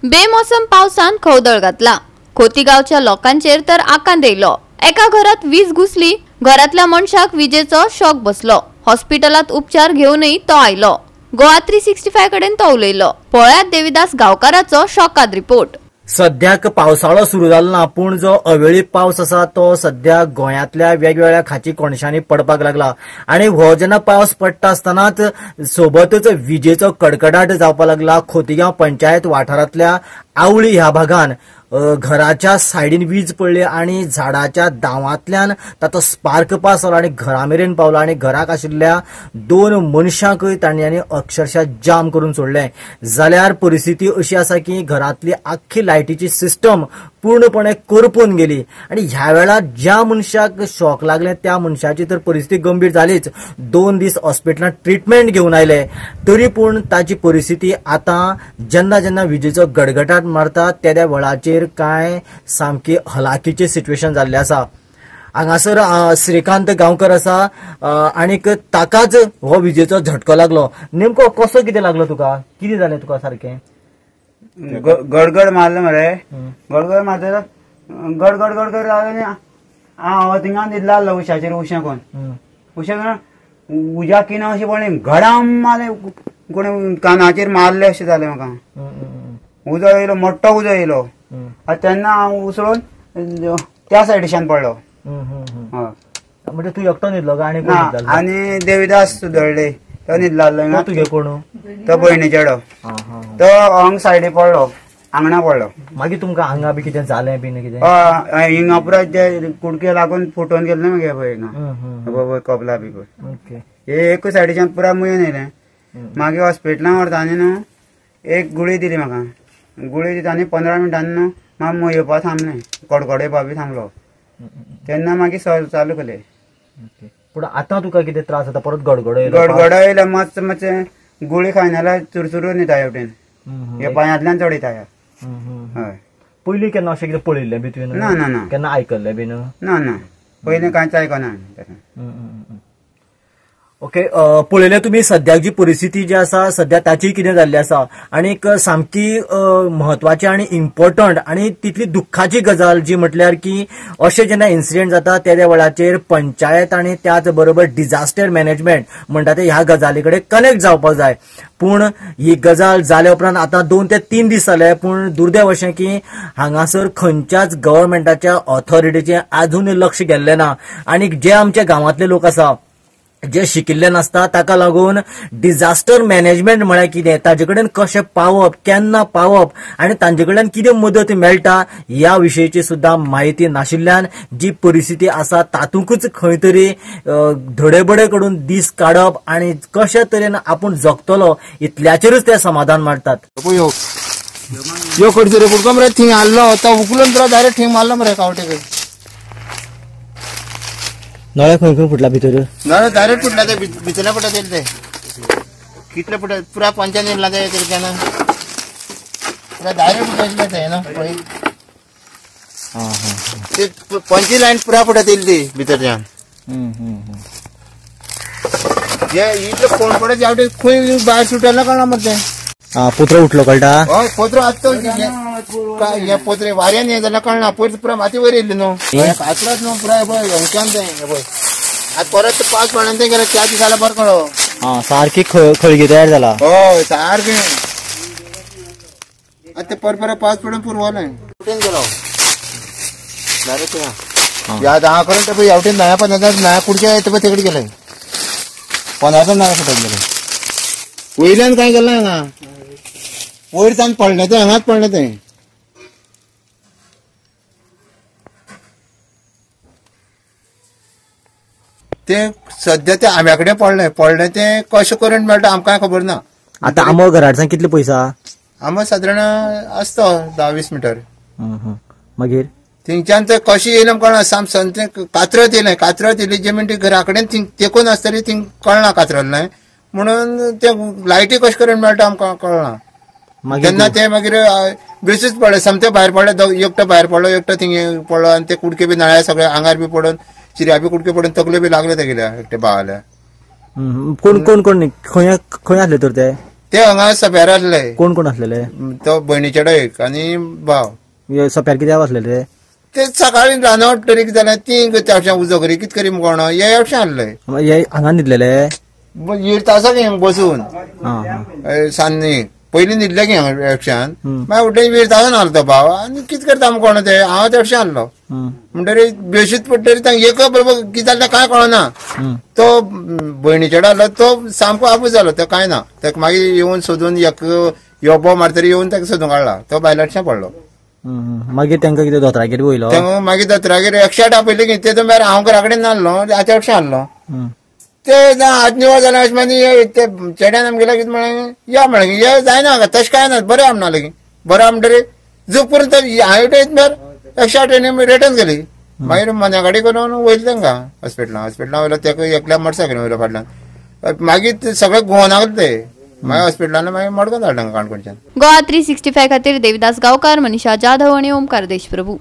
बेमोसम पावसान खवदळ घातला. खोतीगावच्या लोकांचेर तर आकांत येयलो. एका घरात वीज घुसली. घरातल्या मनशाक विजेचो शॉक बसलो. हॉस्पिटलात उपचार घेऊनही तो आयलो. गोवा 365 कडेन तो उलयलो. पळयात देविदास गांवकाराचो शॉकाद रिपोर्ट. सद्याक पावसाळो सुरू जालो ना, पूण जो अवेळी पावस आसा तो सध्या गोंयांतल्या वेगवेगळ्या खाची कोणशांनी पडपाक लागला. आणि हो जेन्ना पावस पडटा आसतनाच सोबतच विजेचो कडकडाट जावपाक लागला. खोतीगांव पंचायत वाठारांतल्या आवळी ह्या भागान घराच्या सायडीन वीज पडली आणि झाडाच्या दावांतल्यान ताचो स्पार्क पास जालो आणि घरा मेरेन पावलो आणि घराक आशिल्ल्या 2 मनशांकय तांणी अक्षरशः जाम करून सोडले. जाल्यार परिस्थिती अशी आसा की घरातली आख्खी लायटीची सिस्टम पूर्णपणे करपून गेली. आणि ह्या वेळार ज्या मनशाक शॉक लागले त्या मनशाची तर परिस्थिती गंभीर जालीच. 2 दीस हॉस्पिटलांत ट्रीटमेंट घेवन आयले. तरी पूण ताची परिस्थिती आता जेन्ना जेन्ना विजेचो गडगडाट मारता त्या वेळाचेर काय सामकी हलाखीची सिच्युएशन जाल्ली आसा. हांगासर श्रीकांत गांवकर आसा आणि ताकाच हो विजेचो झटको लागलो. नेमको कसो कितें लागलो तुका? कितें जालें तुका सारकें? गडगड मारलं मरे. गडगड मारता गडगड गडगड लागले. हांव थिंगा न्हिदला आसलो उशाचेर. उशें कोण उशें उज्या किना अशें पडलें. घडाम मारलें. कोणी कानाचेर मारले अशें जालें म्हाका. उजो येयलो, मोठो उजो येयलो. तेन्ना हांव उसळून त्या सायडीच्यान पडलो. म्हणजे तू एकटो न्हिदलो काय आणि देविदास सुदळ्ळे तो न्हिदलो आसलो. तुगे कोण? तो भयणी चेडो. तो हांग सायडी पडलो, आंगणा पडलो. मागीर तुमकां हांगा बी कितें जालें बी कितें? हिंगा पुरो जे कुडके लागून फुटोवन गेले ना पळय हिंगा कपला बी पळय. हे एकूच सायडीच्यान पुरा मुयेन येयलें. मागीर हॉस्पिटलांत व्हरतानी न्हू एक गुळी दिली म्हाका. गुळी दितानी 15 मिनटांनी न्हू म्हाका मुय येवपाक थांबलें. कडकडो येवपा बी थांबलो. तेन्ना मागीर चालू केलें. पूण आतां तुका कितें त्रास जाता? परत गडगडो येयलो. मातशें मातशें गुळी खायना जाल्यार चुरचुरून येता हेवटेन. हे पांयांतल्यान चड येता. हय. पयलीं केन्ना अशें कितें पळयल्लें बी तुवें? ना ना ना. केन्ना आयकल्लें बी? ना ना, पयलीं कांयच आयकना. ओके. पळयलें तुमी सद्याक जी परिस्थिती जी आसा सध्या ताची कितें जाल्ली आसा. आणि सामकी म्हत्वाची आणि इम्पॉर्टंट आणि तितली दुख्खाची गजाल जी म्हटल्यार की अशें जेन्ना इन्सिडेंट जाता त्या वेळाचेर पंचायत आणि त्याच बरोबर डिझास्टर मॅनेजमेंट म्हणटा ते ह्या गजाली कडेन कनेक्ट जावपाक जाय. पूण ही गजाल जाल्या उपरांत आतां 2 ते 3 दीस जाले. पूण दुर्दैव अशें की हांगासर खंयच्याच गव्हर्मेंटाच्या ऑथॉरिटीचें आजून लक्ष गेल्लें ना. आणि जे आमचे गांवांतले लोक आसा जे शिकिल्ले नासता ताका लागून डिझास्टर मॅनेजमेंट म्हळ्यार कितें, ताजे कडेन कशें पावप, केन्ना पावप आणि तांचे कडल्यान कितें मदत मेळटा ह्या विशयीची सुद्धा माहिती नाशिल्ल्यान जी परिस्थिती आसा तातूंकच खंय तरी धडेबडे कडून दीस काडप आणि कशा तरेन आपूण जगतलो इतल्याचेरच ते समाधान मारतात. यो करचो रे पुडको मरे थिंग हाडलो तो उखलून तुला डायरेक्ट थिंग मारलो मरे कावटे. नळ्या खंय खंय फुटला भितर? नळ डायरेक्ट फुटला. ते भितरल्या फुटत येईल. ते कितले फुटत पुरा पंचान येयला ते त्यानं पुरा डायरेक्ट फुटायला ते ना. ते पंची लाईन पुरा फुटत येईल ती भितरच्यान. जे इतले कोण पडत यावटे खंय भायर सुटला कळना मग ते. पोत्र उठलो कळटा? हय पोत्र आत्ता हे पोत्रे वाऱ्यान हे जाल्यार कळना. पयर पुरा माती वयर येयली न्हू. कातरात न्हू पुरा पळय हंच्यान ते पळय. आतां परत पावस पडल्यान ते गेले 4 दिसाला बरो कळो. सारकी खळगी तयार जाला. हय सारकें. आतां ते परत पावस पडून पुरवलें. कुठेन गेलो डायरेक्ट या 10 करून ते हेवटेन 15 नळ्या कुडक्या येता पळय तेकडे गेले. 15 नळ्या फुटत गेले. वयल्यान काय गेलें हांगा वयरच्यान पडलें ते हांगाच पडलें ते. ते सध्या ते आंब्या कडेन पडलें ते कशें करून मेळटा आमकां खबर ना. आतां आंबो घराडच्यान कितले पयसा? आंबो सादारण आसता 10-20 मिटर. मागीर थिंगच्यान ते कशें येयलें कळना. सामकें कातरत येयलें. कातरत येयली जे मिनटी घरा कडेन तेकून आसतली थिंग कळना कातरलें म्हणून ते लायटी कशें करून मेळटा आमकां कळना. तेन्ना ते मागीर बेसूच पडले. समते भायर पडले. एकटो भायर पडलो, एकटो थिंग पडलो आणि ते कुडके बी नळ्या सगळे आंगार बी पडून चिऱ्या बी कुडके पडून तकले बी लागले ते गेल्या एकटे भावाल्या. कोण कोण कोण खंय खंय आसले तर ते हांगा सप्यार आसले. कोण कोण असलेले? तो भयणीचेडो एक आनी भाव. सप्यार कित्याक असलेले ते सकाळी रानावट तरी कितें जालें ती त्या उजो करी कितें करी कोण हे अशें आसले. हांगा न्हिदलेले? तासाक हिंग बसून सान्नी पयलीं न्हिदले की हांगा एकशान मागीर उठले विरतासान आलो तो भाव आनी कितें करता कोण ते हांव ते अशें आसलो. म्हणटरीर बेशीत पडटरी तांकां एक बरोबर कितें जालें कांय कळना. तो भयणीचेडो आसलो तो सामको आबूज जालो. तो कांय ना ताका मागीर येवन सोदून एक योबो मारतरी येवन ताका सोदून काडला. तो भायल्यातशें पडलो. मागीर तांकां कितें दोतोरागेर वयलो? मागीर दोतोरागेर 108 आपयले की ते भायर हांव घरा कडेन नासलो आतां अशें आसलो. ते हात निवळ जालें अशें मागीर ते चेड्यान आमगेल्या कितें म्हळें या म्हळें हे जायना तशें कांय ना बरें आम नासलें की बरें आम म्हणटरी जो पर्यंत हांवें भायर 108 रिटर्न केली. मागीर मना गाडी करून वयले तांकां हॉस्पिटलांत वयलो ताका एकल्या मोटरसायकलीन वयलो फाटल्यान. मागीर सगळे घुंवन लागले ते मागीर हॉस्पिटलांत मागीर मडगांव धाडले काणकोणच्यान. गोवा 365 खातीर देविदास गांवकार, मनीषा जाधव आनी ओमकार देशप्रभू.